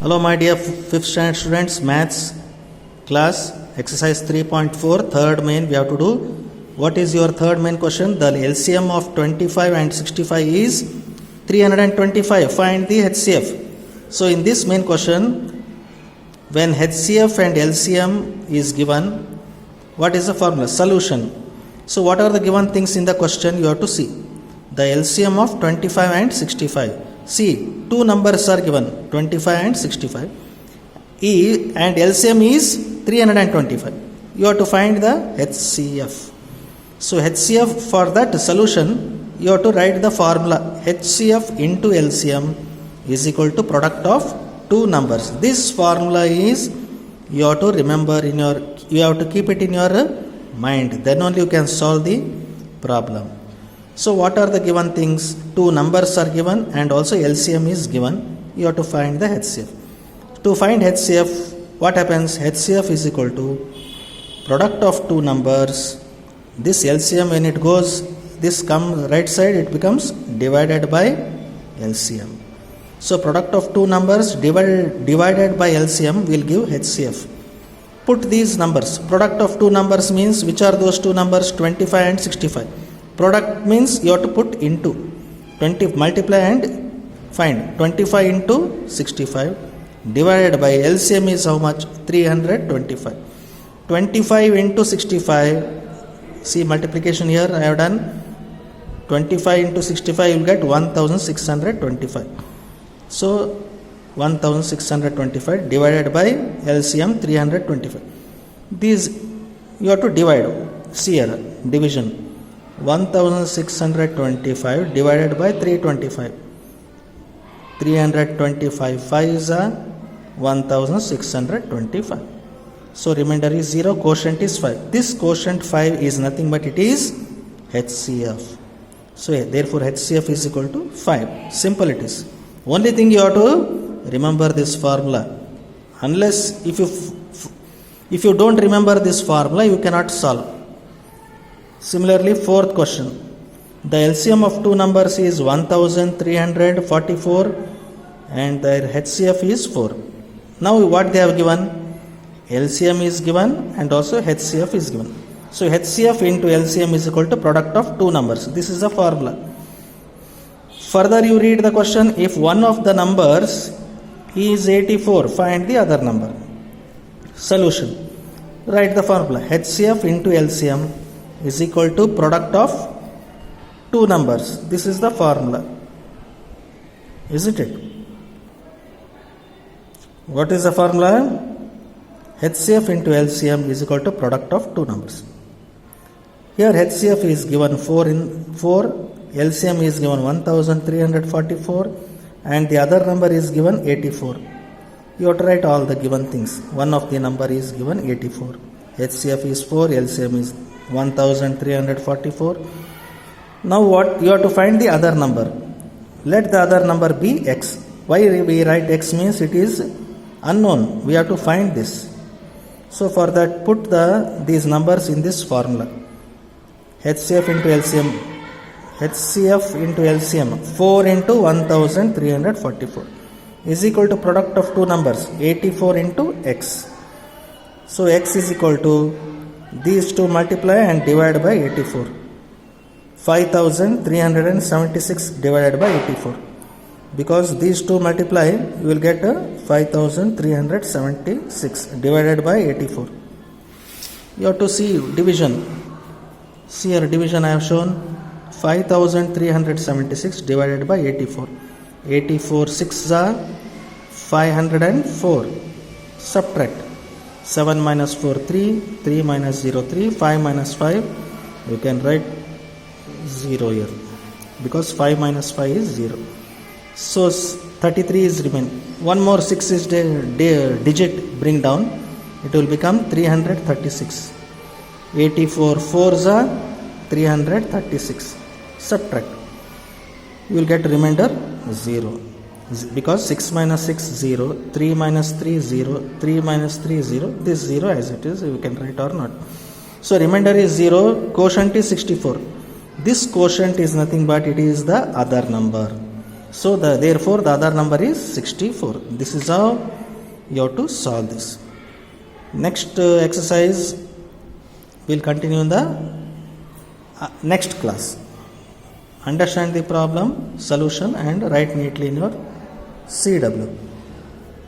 Hello my dear 5th standard students, maths class, exercise 3.4, third main we have to do. What is your third main question? The LCM of 25 and 65 is 325. Find the HCF. So in this main question, when HCF and LCM is given, what is the formula? Solution. So what are the given things in the question? You have to see. The LCM of 25 and 65. See, two numbers are given, 25 and 65. E and LCM is 325. You have to find the HCF. So HCF, for that solution, you have to write the formula HCF into LCM is equal to product of two numbers. This formula is, you have to remember you have to keep it in your mind. Then only you can solve the problem. So what are the given things? Two numbers are given and also LCM is given. You have to find the HCF. To find HCF, what happens? HCF is equal to product of two numbers. This LCM, when it goes, this come right side, it becomes divided by LCM. So product of two numbers divided by LCM will give HCF. Put these numbers. Product of two numbers means, which are those two numbers? 25 and 65. Product means you have to put into 20, multiply and find 25 into 65 divided by LCM is how much? 325. 25 into 65, see multiplication here I have done. 25 into 65 you will get 1625. So 1625 divided by LCM 325. These you have to divide. See here, division. 1625 divided by 325. 325 5 is 1625. So remainder is 0, quotient is 5. This quotient 5 is nothing but it is HCF. So therefore HCF is equal to 5. Simple it is. Only thing you have to remember this formula. Unless if you don't remember this formula, you cannot solve. Similarly, fourth question. The LCM of two numbers is 1344 and their HCF is 4. Now what they have given? LCM is given and also HCF is given. So HCF into LCM is equal to product of two numbers. This is the formula. Further you read the question, if one of the numbers is 84, find the other number. Solution. Write the formula HCF into LCM is equal to product of two numbers. This is the formula. Isn't it? What is the formula? HCF into LCM is equal to product of two numbers. Here HCF is given 4 in 4, LCM is given 1344 and the other number is given 84. You have to write all the given things. One of the number is given 84. HCF is 4, LCM is 1344. Now what? You have to find the other number. Let the other number be x. Why we write x means it is unknown. We have to find this. So for that, put these numbers in this formula. HCF into LCM. HCF into LCM 4 into 1344 is equal to product of two numbers 84 into x. So x is equal to these two multiply and divide by 84. 5376 divided by 84. Because these two multiply, you will get 5376 divided by 84. You have to see division. See here, division I have shown. 5376 divided by 84. 84 6 are 504. Subtract. 7 minus 4 3, 3 minus 0 3, 5 minus 5. You can write 0 here because 5 minus 5 is 0. So 33 is remain. One more 6 is digit bring down. It will become 336. 84 4s are 336. Subtract. You will get remainder 0. Because 6 minus 6 0, 3 minus 3 0, 3 minus 3 0, this 0 as it is, you can write or not. So remainder is 0, quotient is 64. This quotient is nothing but it is the other number. So therefore the other number is 64. This is how you have to solve this. Next exercise we'll continue in the next class. Understand the problem, solution, and write neatly in your CW.